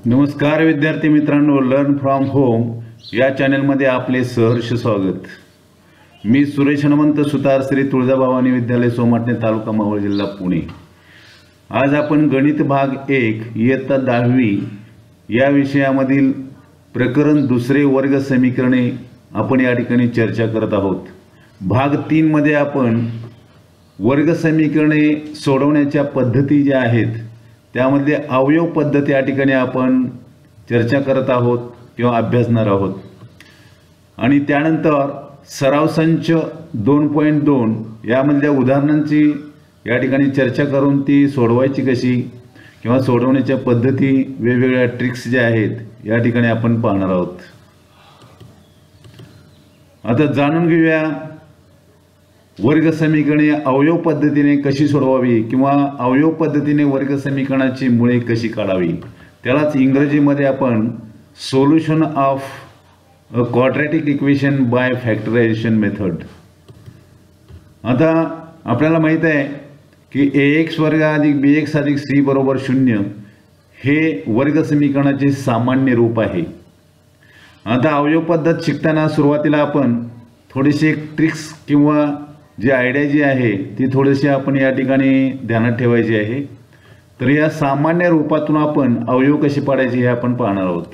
नमस्कार विद्यार्थी मित्रांनो, लर्न फ्रॉम होम या चॅनलमध्ये आपले सहर्ष स्वागत। मी सुरेश हनुमंत सुतार, श्री तुळजाभवानी विद्यालय सोमाटणे, तालुका मावळ, जिल्हा पुणे। आज आपण गणित भाग 1 इयत्ता 10वी या विषयामधील प्रकरण दुसरे वर्ग समीकरणे आपण या ठिकाणी चर्चा करत आहोत। भाग 3 मध्ये आपण वर्ग समीकरणे सोडवण्याच्या पद्धती ज्या आहेत त्यामध्ये अवयव पद्धती या ठिकाणी आपण चर्चा करत आहोत किंवा अभ्यासणार आहोत। आणि त्यानंतर सराव संच 2.2 यामधल्या उदाहरणांची या ठिकाणी चर्चा करून ती सोडवायची कशी किंवा सोडवण्याच्या पद्धती, वेगवेगळ्या ट्रिक्स ज्या आहेत या ठिकाणी आपण पाहणार आहोत। आता जाणून घेऊया वर्ग समीकरणे अवयव पद्धतीने कशी सोडवावी किंवा अवयव पद्धतीने वर्ग समीकरणाची मुळे कशी काढावी। त्यालाच इंग्रजीमध्ये आपण solution of a quadratic equation by factorisation method. आता आपल्याला माहित आहे की ax वर्ग अधिक bx अधिक c बरोबर 0 हे वर्ग समीकरणाचे सामान्य रूप आहे। आता अवयव पद्धत शिकताना सुरुवातीला आपण थोडीशी ट्रिक्स किंवा जी आयडिया जी आहे ती थोडीशी आपण या ठिकाणी ध्यानात ठेवायची आहे। तर या सामान्य रूपातून आपण अवयव कसे पाडायचे हे आपण पाहणार आहोत।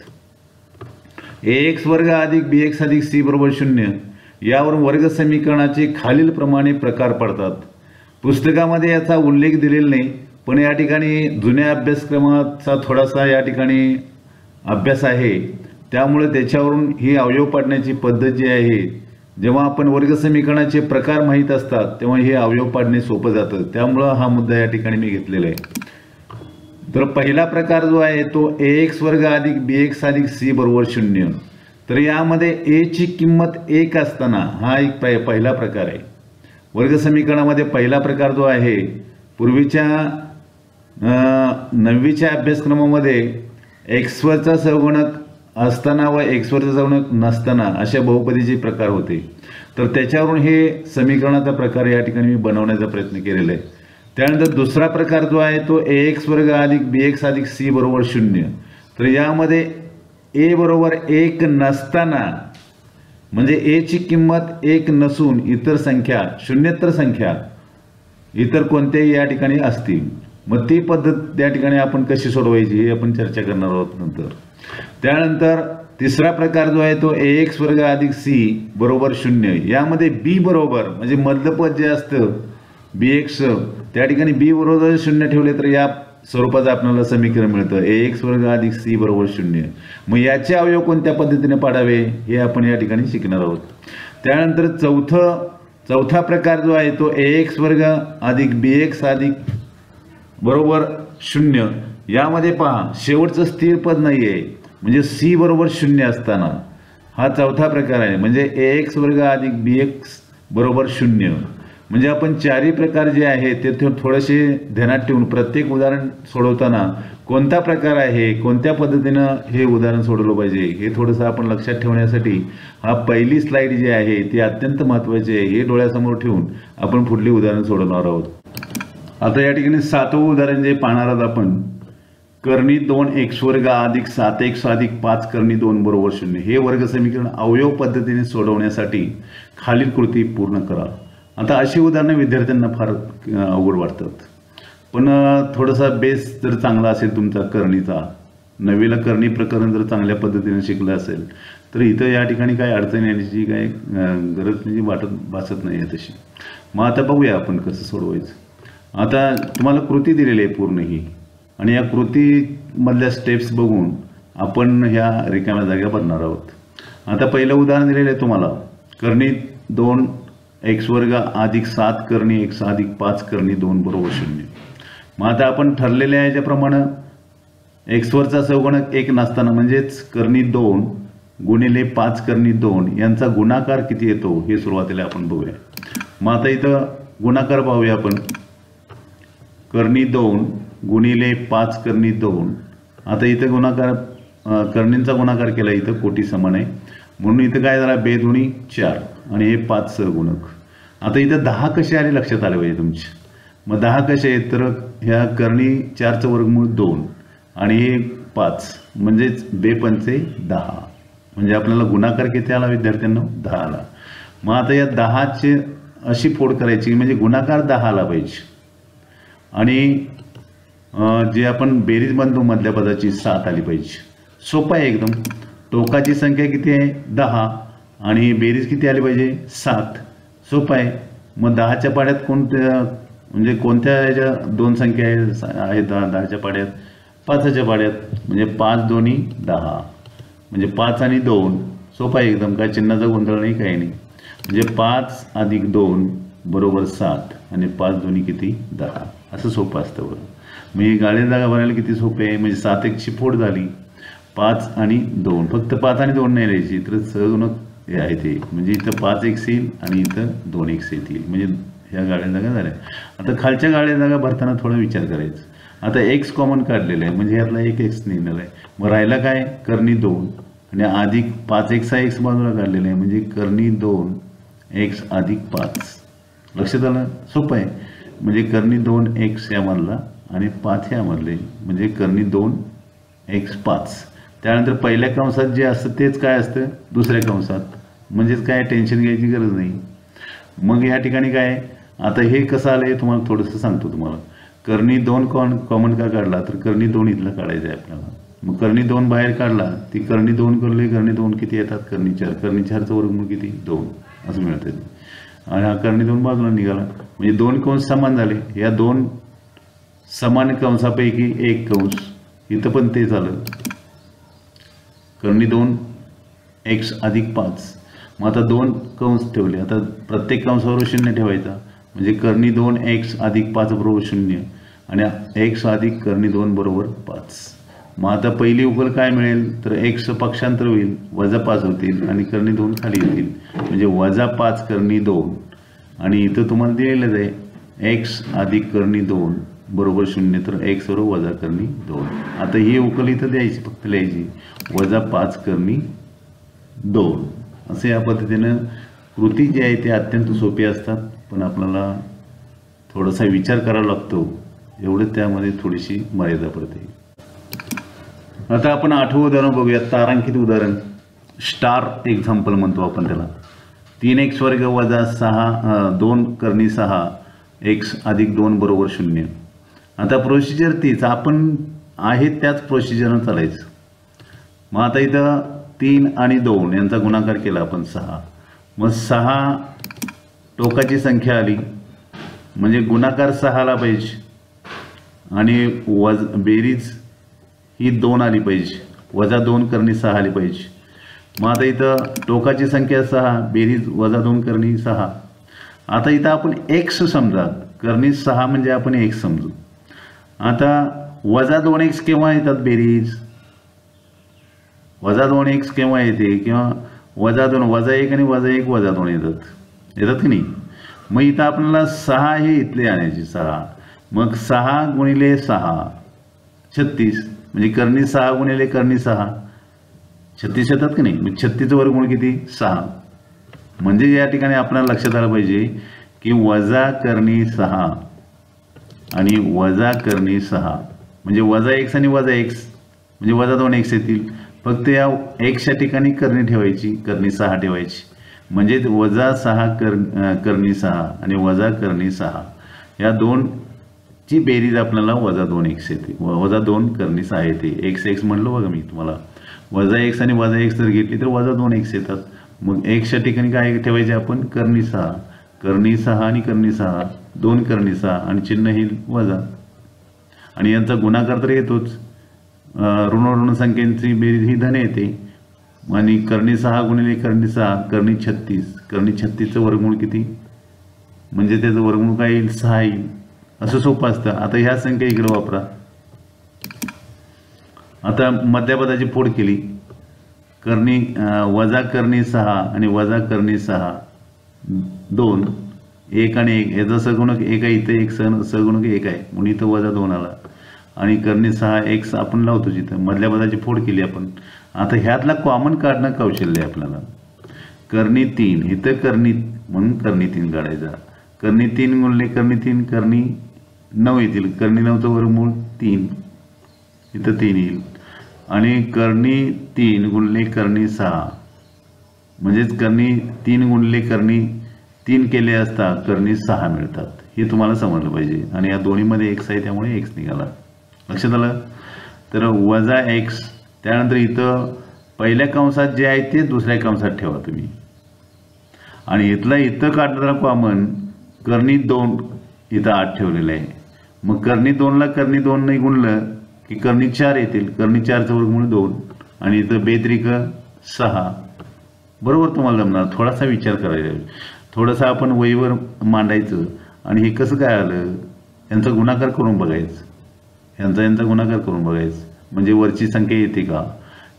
ax वर्ग अधिक bx अधिक c बरोबर 0 यावरून वर्ग समीकरणाचे खालील प्रमाणे प्रकार पडतात। पुस्तकामध्ये याचा उल्लेख दिलेला नाही, पण या ठिकाणी जुन्या अभ्यासक्रमाचा थोडासा या ठिकाणी अभ्यास आहे, त्यामुळे त्याच्यावरून ही अवयव पाडण्याची पद्धत जी आहे, जेव्हा आपण वर्ग समीकरणाचे प्रकार माहीत असतात तेव्हा हे अवयव पाडणे सोपं जातं, त्यामुळे हा मुद्दा या ठिकाणी मी घेतलेला आहे। तर पहिला प्रकार जो आहे तो ax वर्ग अधिक bx अधिक c बरोबर 0। तर यामध्ये a ची किंमत 1 असताना हा एक पहिला प्रकार आहे। वर्ग समीकरणामध्ये पहिला प्रकार जो आहे, पूर्वीच्या 9वीच्या अभ्यासक्रमामध्ये x वरचा सहगुणक असताना व x वरचा सहगुणक नसताना अशा बहुपदीचे प्रकार होते। तर त्याच्यावरून हे समीकरणाचा प्रकार या ठिकाणी मी बनवण्याचा प्रयत्न केलेला आहे। त्यानंतर दुसरा प्रकार जो आहे तो ax वर्ग अधिक bx अधिक c बरोबर 0। तर यामध्ये a बरोबर 1 नसताना, म्हणजे a ची किंमत 1 नसून इतर संख्या, शून्येतर संख्या इतर कोणत्याही या ठिकाणी असतील, मग ती पद्धत या ठिकाणी आपण कशी सोडवायची हे आपण चर्चा करणार आहोत नंतर। त्यानंतर तिसरा प्रकार जो आहे तो ax वर्ग अधिक c बरोबर 0। यामध्ये b बरोबर, म्हणजे मधलं पद जे असतं bx, त्या ठिकाणी b बरोबर 0 ठेवले तर या स्वरूपाचं आपल्याला समीकरण मिळतं ax वर्ग अधिक c बरोबर 0। मग याचे अवयव कोणत्या पद्धतीने पाडावे हे आपण या ठिकाणी शिकणार आहोत। त्यानंतर चौथा प्रकार जो आहे तो ax वर्ग अधिक bx अधिक बरोबर 0। यामध्ये पहा शेवटचं स्थिर पद नाही आहे, म्हणजे c बरोबर 0 असताना हा चौथा प्रकार आहे, म्हणजे ax वर्ग अधिक bx बरोबर 0। म्हणजे आपण चारही प्रकार जे आहे ते थोडेसे ध्यानात ठेवून प्रत्येक उदाहरण सोडवताना कोणता प्रकार आहे, कोणत्या पद्धतीने हे उदाहरण सोडवलं पाहिजे हे थोडंसं आपण लक्षात ठेवण्यासाठी हा पहिली स्लाइड जी आहे ती अत्यंत महत्त्वाची आहे। हे डोळ्यासमोर ठेवून आपण पुढली उदाहरण सोडवणार आहोत। आता या ठिकाणी 7वं उदाहरण जे पाहणार आहोत आपण, कर्णी 2x वर्ग अधिक 7x अधिक 5 कर्णी 2 बरोबर 0 हे वर्ग समीकरण अवयव पद्धतीने सोडवण्यासाठी खालील कृती पूर्ण करा। आता अशी उदाहरणे विद्यार्थ्यांना फार अवघड वाटतात, पण थोडासा बेस जर चांगला असेल तुमचा कर्णीचा, 9वीला कर्णी प्रकरण जर चांगल्या पद्धतीने शिकलं असेल तर इथं या ठिकाणी काय अडचण येण्याची काय गरज नाही भासत नाही आहे तशी। मग आता बघूया आपण कसं सोडवायचं। आता तुम्हाला कृती दिलेली आहे पूर्ण ही, आणि या कृतीमधल्या स्टेप्स बघून आपण ह्या रिकाम्या जागा भरणार आहोत। आता पहिलं उदाहरण दिलेलं आहे तुम्हाला, कर्णी 2x वर्ग अधिक 7 कर्णी x अधिक 5 कर्णी 2 बरोबर 0। मग आता आपण ठरलेल्या याच्याप्रमाणे x वरचा सहगुणक 1 नसताना, म्हणजेच कर्णी 2 गुणिले 5 कर्णी 2 यांचा गुणाकार किती येतो हे सुरुवातीला आपण बघूया। मग आता इथं गुणाकार पाहूया आपण, कर्णी 2 गुणिले 5 कर्णी 2। आता इथं गुणाकार, कर्णींचा गुणाकार केला, इथं कोटी समान आहे म्हणून इथं काय झाला, बेदुणी 4 आणि हे 5 सहगुणक। आता इथं 10 कसे आले लक्षात आले पाहिजे तुमचे। मग 10 कसे आहेत तर ह्या कर्णी 4चं वर्गमूळ 2 आणि हे 5 म्हणजेच 2 पंचे 10, म्हणजे आपल्याला गुणाकार किती आला विद्यार्थ्यांना 10 आला. मग आता या 10चे अशी फोड करायची म्हणजे गुणाकार 10 आला पाहिजे आणि जे आपण बेरीज म्हणतो मधल्या पदाची 7 आली पाहिजे. सोपं आहे एकदम. टोकाची संख्या किती आहे 10 आणि बेरीज किती आली पाहिजे 7. सोपं आहे. मग 10च्या पाड्यात कोणत्या म्हणजे कोणत्या याच्या 2 संख्या आहेत 10च्या पाड्यात 5च्या पाड्यात म्हणजे 5 दोन्ही 10 म्हणजे 5 आणि 2. सोपं आहे एकदम. काय चिन्हाचा गोंधळ नाही काही नाही. म्हणजे 5 अधिक 2 बरोबर 7 आणि 5 दोन्ही किती 10 असं सोपं असतं बरं. मग ही गाळी जागा भरायला किती सोपे आहे म्हणजे 7 एकची फोड झाली 5 आणि 2. फक्त 5 आणि 2 नाही लिहायची तर सहगुणक हे आहे ते म्हणजे इथं 5 एक्स येईल आणि इथं 2 एक्स येतील म्हणजे ह्या गाळ्या जागा झाल्या. आता खालच्या गाळ्या जागा भरताना थोडा विचार करायचा. आता एक्स कॉमन काढलेला आहे म्हणजे ह्यातला एक एक्स निघाला आहे. मग राहिला काय कर्णी 2 आणि अधिक 5 एक्स हा एक्स बाजूला काढलेला आहे म्हणजे कर्णी 2 एक्स अधिक 5. लक्षात आलं. सोपं आहे. म्हणजे कर्णी 2 एक्स यामधला आणि 5 यामधले म्हणजे कर्णी 2 एक्स 5. त्यानंतर पहिल्या कंसात जे असतं तेच काय असतं दुसऱ्या कंसात म्हणजेच काय टेन्शन घ्यायची गरज नाही. मग या ठिकाणी काय आता हे कसं आलं हे तुम्हाला थोडंसं सांगतो तुम्हाला. कर्णी 2 कॉमन का काढला तर कर्णी 2 इथला काढायचा आहे आपल्याला. मग कर्णी 2 बाहेर काढला ती कर्णी 2 करले कर्णी 2 किती येतात कर्णी 4. कर्णी 4चं वर्गमूळ किती 2 असं मिळतं ते. आणि हा कर्णी 2 बाजूला निघाला म्हणजे 2 कंस समान झाले. या 2 समान कंसापैकी एक कंस इथं पण ते झालं कर्णी 2 एक्स अधिक 5. मग आता 2 कंस ठेवले. आता प्रत्येक कंसावर 0 ठेवायचा म्हणजे कर्णी 2 एक्स अधिक 5 बरोबर 0 आणि एक्स अधिक कर्णी 2 बरोबर 5. मग आता पहिली उकल काय मिळेल तर एक्स पक्षांतर होईल -5 होतील आणि कर्णी 2 खाली येतील म्हणजे -5 कर्णी 2 आणि इथं तुम्हाला दिलेलंच आहे एक्स अधिक कर्णी 2 बरोबर 0 तर एक्स बरोबर वजा कर्णी 2. आता ही उकल इथं द्यायची फक्त लिहायची -5 कर्णी 2. असे या पद्धतीनं कृती जी आहे ते अत्यंत सोपी असतात पण आपल्याला थोडासा विचार करावा लागतो एवढं त्यामध्ये थोडीशी मर्यादा पडते. आता आपण 8वं उदाहरण बघूया. तारांकित उदाहरण स्टार एक्झाम्पल म्हणतो आपण त्याला. 3x वर्ग वजा 2 कर्णी 6 एक्स अधिक 2 बरोबर 0. आता प्रोसिजर तीच आपण आहे त्याच प्रोसिजरनं चालायचं. मग आता इथं 3 आणि 2 यांचा गुणाकार केला आपण 6. मग 6 टोकाची संख्या आली म्हणजे गुणाकार 6ला पाहिजे आणि बेरीज ही 2 आली पाहिजे -2 कर्णी 6 आली पाहिजे. मग आता इथं टोकाची संख्या 6 बेरीज -2 कर्णी 6. आता इथं आपण एक्स समजा कर्णी 6 म्हणजे आपण एक्स समजू. आता -2 एक्स केव्हा येतात बेरीज -2 एक्स केव्हा येते किंवा -2 -1 आणि -1 -2 येतात की नाही. मग इथं आपल्याला 6 हे इथले आणायचे 6. मग 6 गुणिले 6 36 म्हणजे कर्णी 6 गुणिले कर्णी 6 36 येतात की नाही. मग 36चं वर्गमूळ किती 6. म्हणजे या ठिकाणी आपल्याला लक्षात आलं पाहिजे की वजा कर्णी 6 आणि वजा कर्णी 6 म्हणजे -x आणि -x म्हणजे -2 एक्स येतील. फक्त या एक्सच्या ठिकाणी कर्णी ठेवायची कर्णी 6 ठेवायची म्हणजे -6 कर्णी 6 आणि वजा कर्णी 6 या दोनची बेरीज आपल्याला -2 एक्स येते -2 कर्णी 6 येते. x म्हणलो बघा मी तुम्हाला -x आणि -x जर घेतली तर -2 एक्स येतात. मग एक्सच्या ठिकाणी काय ठेवायचे आपण कर्णी 6 आणि कर्णी 6 2 कर्णी 6 आणि चिन्ह येईल वजा आणि यांचा गुणाकार तर येतोच. ऋण संख्यांची बेरीज ही धन येते आणि कर्णी 6 गुणिले कर्णी 6 कर्णी 36 कर्णी 36चं वर्गमूळ किती म्हणजे त्याचं वर्गमूळ काय येईल 6 येईल. असं सोपं असतं. आता ह्या संख्या इकडे वापरा. आता मध्यपदाची फोड केली कर्णी वजा कर्णी 6 आणि वजा कर्णी 6 2 1 आणि 1 याचा सगुणक 1 आहे. इथं एक सगुणक 1 आहे म्हणून इथं -2 आला आणि कर्णी 6 एक्स आपण लावतो जिथं मधल्या पदाची फोड केली आपण. आता ह्यातला कॉमन काढणं कौशल्य आहे आपल्याला. कर्णी 3 इथं कर्णी म्हणून कर्णी 3 काढायचा. कर्णी 3 गुणले कर्णी 3 कर्णी 9 येतील. कर्णी 9चं वर्गमूळ 3 इथं 3 येईल आणि कर्णी 3 गुणले कर्णी 6 म्हणजेच कर्णी 3 गुणले कर्णी 3 केले असता कर्णी 6 मिळतात. हे तुम्हाला समजलं पाहिजे. आणि या दोन्हीमध्ये x आहे त्यामुळे x निघाला. लक्षात आलं. तर वजा x त्यानंतर इथं पहिल्या कंसात जे आहे ते दुसऱ्या कंसात ठेवा तुम्ही आणि इथला इथं काढणारा कॉमन कर्णी 2 इथं 8 ठेवलेलं आहे. मग कर्णी 2ला कर्णी 2 नाही गुणलं की कर्णी 4 येतील. कर्णी 4चं वर्गमूळ 2 आणि इथं बेत्रिक 6. बरोबर तुम्हाला जमणार. थोडासा विचार करायचा. थोडंसं आपण वहीवर मांडायचं आणि हे कसं काय आलं यांचा गुणाकार करून बघायचं. यांचा गुणाकार करून बघायचं म्हणजे वरची संख्या येते का.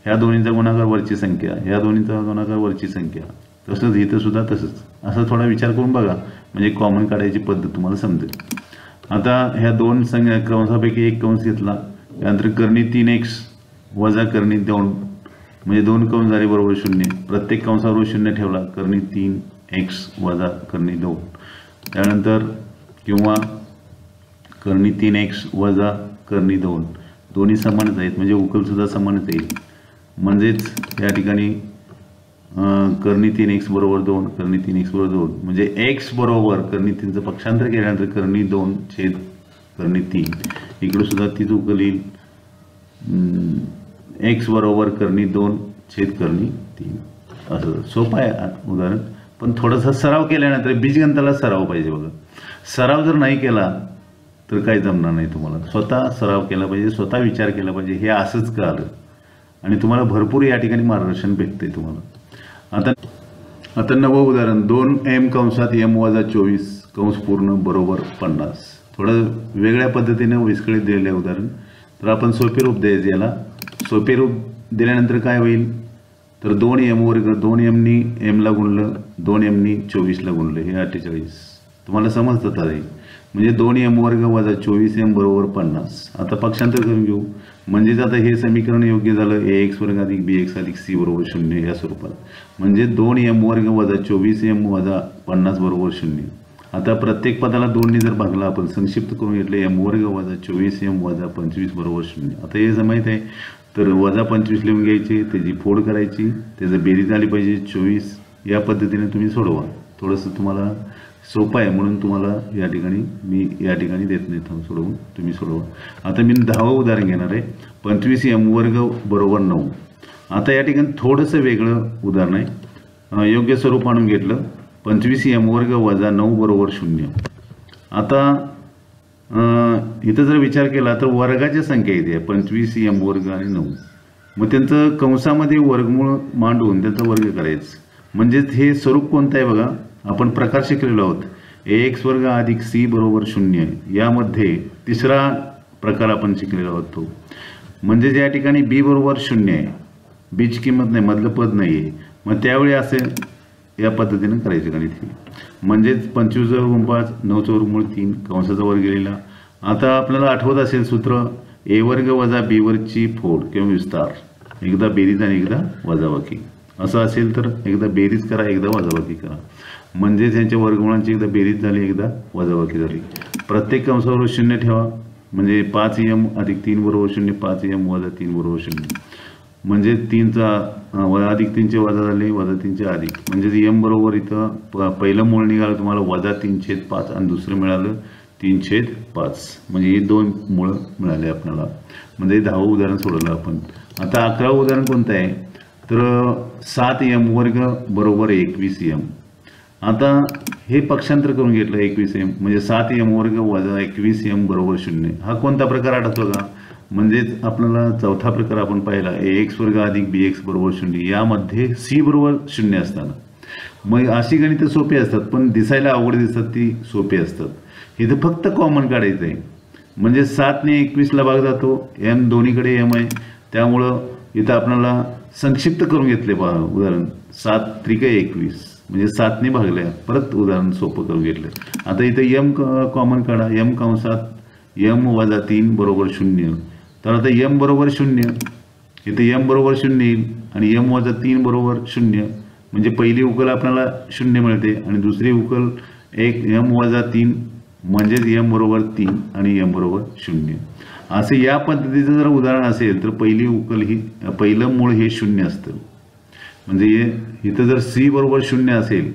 ह्या दोन्हींचा गुणाकार वरची संख्या, ह्या दोन्हींचा गुणाकार वरची संख्या. तसंच इथं सुद्धा तसंच. असं थोडा विचार करून बघा म्हणजे कॉमन काढायची पद्धत तुम्हाला समजेल. आता ह्या दोन कंसापैकी एक कंस घेतला त्यानंतर कर्णी 3x वजा कर्णी 2 म्हणजे 2 कंस झाले बरोबर 0. प्रत्येक कंसावर 0 ठेवला. कर्णी 3x वजा कर्णी 2 त्यानंतर किंवा कर्णी 3x वजा कर्णी 2 दोन्ही समानच आहेत म्हणजे उकल सुद्धा समानच येईल. म्हणजेच या ठिकाणी कर्णी 3x बरोबर 2 कर्णी 3x बरोबर 2 म्हणजे x बरोबर कर्णी 3चं पक्षांतर केल्यानंतर कर्णी 2 छेद कर्णी 3. इकडे सुद्धा तीच उकल येईल. x बरोबर कर्णी 2 छेद कर्णी 3. असं सोपं आहे उदाहरण. पण थोडासा सराव केल्यानंतर बीजगणिताला सराव पाहिजे बघा. सराव जर नाही केला तर काही जमणार नाही तुम्हाला. स्वतः सराव केला पाहिजे, स्वतः विचार केला पाहिजे. हे असंच का आलं आणि तुम्हाला भरपूर या ठिकाणी मार्गदर्शन भेटते तुम्हाला. आता नवं उदाहरण 2m कंसात m वजा 24 कंस पूर्ण बरोबर 50. थोडं वेगळ्या पद्धतीने विस्कळीत दिलेलं आहे उदाहरण. तर आपण सोपे रूप द्यायचं याला. सोपे रूप दिल्यानंतर काय होईल तर 2m वर्ग 2mनी mला गुणलं 2mनी 24ला गुणलं हे 48. तुम्हाला समजतं आहे म्हणजे 2m वर्ग वजा 24m बरोबर 50. आता पक्षांतर करून घेऊ म्हणजेच आता हे समीकरण योग्य झालं. ax वर्ग अधिक bx अधिक c बरोबर 0 या स्वरूपात. म्हणजे 2m वर्ग वजा 24m वजा 50 बरोबर 0. आता प्रत्येक पदाला 2 ने जर भागला आपण संक्षिप्त करून घेतले m वर्ग वजा 24m वजा 25 बरोबर 0. आता हे माहीत आहे तर वजा 25 लिहून घ्यायची त्याची फोड करायची त्याचं बेरीज आली पाहिजे 24. या पद्धतीने तुम्ही सोडवा. थोडंसं तुम्हाला सोपं आहे म्हणून तुम्हाला या ठिकाणी देत नाही सोडवून तुम्ही सोडवा. आता मी 10वं उदाहरण घेणार आहे. 25m वर्ग बरोबर 9. आता या ठिकाणी थोडंसं वेगळं उदाहरण आहे. योग्य स्वरूप आणून घेतलं 25m वर्ग वजा 9 बरोबर 0. आता इथं जर विचार केला तर वर्गाच्या संख्या येते 25m वर्ग आणि 9. मग त्यांचं कंसामध्ये वर्गमूळ मांडून त्याचा वर्ग करायचं. म्हणजेच हे स्वरूप कोणतं आहे बघा. आपण प्रकार शिकलेलो आहोत ax वर्ग अधिक c बरोबर 0. यामध्ये तिसरा प्रकार आपण शिकलेलो आहोत तो म्हणजे या ठिकाणी b बरोबर 0 आहे. बीची किंमत नाही मधलं पद नाही आहे. मग त्यावेळी असे या पद्धतीने करायचे गणित. म्हणजेच 25/5 9चं वर्गमूळ 3 कंसाचा वर्ग गेलेला. आता आपल्याला आठवत असेल सूत्र a वर्ग वजा b वरची फोड किंवा विस्तार. एकदा बेरीज आणि एकदा वजाबाकी असं असेल तर एकदा बेरीज करा एकदा वजाबाकी करा. म्हणजे त्यांच्या वर्गमूळांची एकदा बेरीज झाली एकदा वजाबाकी झाली. प्रत्येक कंसावर 0 ठेवा म्हणजे 5m अधिक 3 बरोबर 0 5m वजा 3 बरोबर 0. म्हणजे 3चा अधिक 3चे वजा झाले वजा 3चे अधिक म्हणजे m बरोबर इथं पहिलं मूळ निघालं तुम्हाला वजा 3/5 आणि दुसरं मिळालं 3/5 म्हणजे हे 2 मूळ मिळाले आपल्याला. म्हणजे 10वं उदाहरण सोडवलं आपण. आता 11वं उदाहरण कोणतं आहे तर 7m वर्ग बरोबर 21m. आता हे पक्षांतर करून घेतलं 21m म्हणजे 7m वर्ग वजा 21m बरोबर 0. हा कोणता प्रकार आठवतो का. म्हणजेच आपल्याला चौथा प्रकार आपण पाहिला ax वर्ग अधिक bx बरोबर 0. यामध्ये c बरोबर 0 असताना मग अशी गणितं सोपी असतात पण दिसायला अवघड दिसतात ती सोपी असतात. इथं फक्त कॉमन काढायचं आहे. म्हणजे 7 ने 21ला भाग जातो m दोन्हीकडे m आहे त्यामुळं इथं आपल्याला संक्षिप्त करून घेतले पहा उदाहरण 7 त्रिक 21 म्हणजे 7 ने भागले. परत उदाहरण सोपं करून घेतलं. आता इथं m कॉमन काढा. m कंसात m वजा 3 बरोबर 0. तर आता m बरोबर 0 इथे m बरोबर 0 येईल आणि m वजा 3 बरोबर 0 म्हणजे पहिली उकल आपल्याला 0 मिळते आणि दुसरी उकल एक m वजा 3 म्हणजेच m बरोबर 3 आणि m बरोबर 0. असं या पद्धतीचं जर उदाहरण असेल तर पहिली उकल ही पहिलं मूळ हे 0 असतं. म्हणजे इथं जर c बरोबर 0 असेल,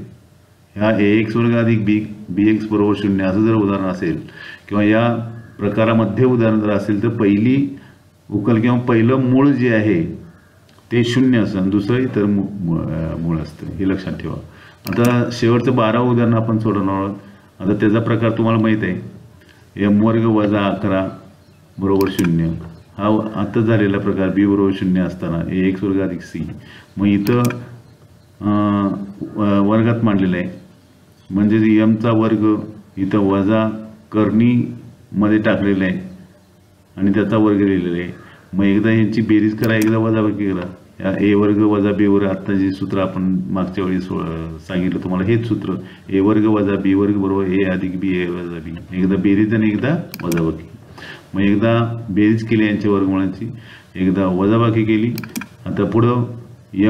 ह्या ax वर्ग अधिक bx बरोबर 0 असं जर उदाहरण असेल किंवा या प्रकारामध्ये उदाहरण जर असेल तर पहिली उकल किंवा पहिलं मूळ जे आहे ते 0 असतं आणि दुसरं इतर मूळ असतं, हे लक्षात ठेवा. आता शेवटचं 12 उदाहरण आपण सोडवणार आहोत. आता त्याचा प्रकार तुम्हाला माहीत आहे, m वर्ग वजा 11 बरोबर 0 हा आता झालेला प्रकार. b बरोबर 0 असताना ax वर्ग अधिक c. मग इथं वर्गात मांडलेलं आहे म्हणजे m चा वर्ग इथं वजा करणीमध्ये टाकलेला आहे आणि त्याचा वर्ग लिहिलेला आहे. मग एकदा यांची बेरीज करा, एकदा वजाबाकी करा. या a वर्ग वजा b वर्ग, आता जे सूत्र आपण मागच्या वेळी सांगितलं तुम्हाला हेच सूत्र, a वर्ग वजा b वर्ग बरोबर a अधिक b a वजा b. एकदा बेरीज आणि एकदा वजाबाकी. मग एकदा बेरीज केली यांच्या वर्गमुळांची, एकदा वजाबाकी केली. आता पुढं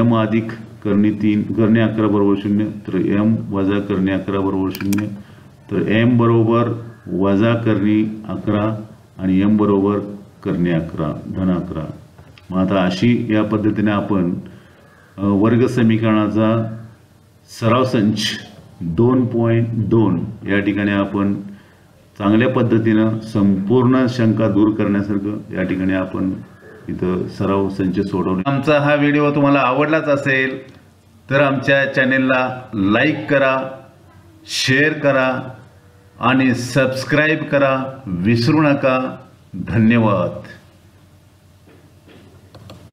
m अधिक करणी 3 करणी 11 बरोबर 0, तर m वजा करणी 11 बरोबर 0, तर m बरोबर वजा करणी 11 आणि m बरोबर करणी 11 धन 11. मग आता अशी या पद्धतीने आपण वर्ग समीकरणाचा सराव संच 2.2 या ठिकाणी आपण चांगल्या पद्धतीनं संपूर्ण शंका दूर करण्यासारखं या ठिकाणी आपण इथं सराव संच सोडवले. आमचा हा व्हिडिओ तुम्हाला आवडलाच असेल तर आमच्या चॅनेलला लाईक करा, शेअर करा आणि सबस्क्राईब करा विसरू नका. धन्यवाद.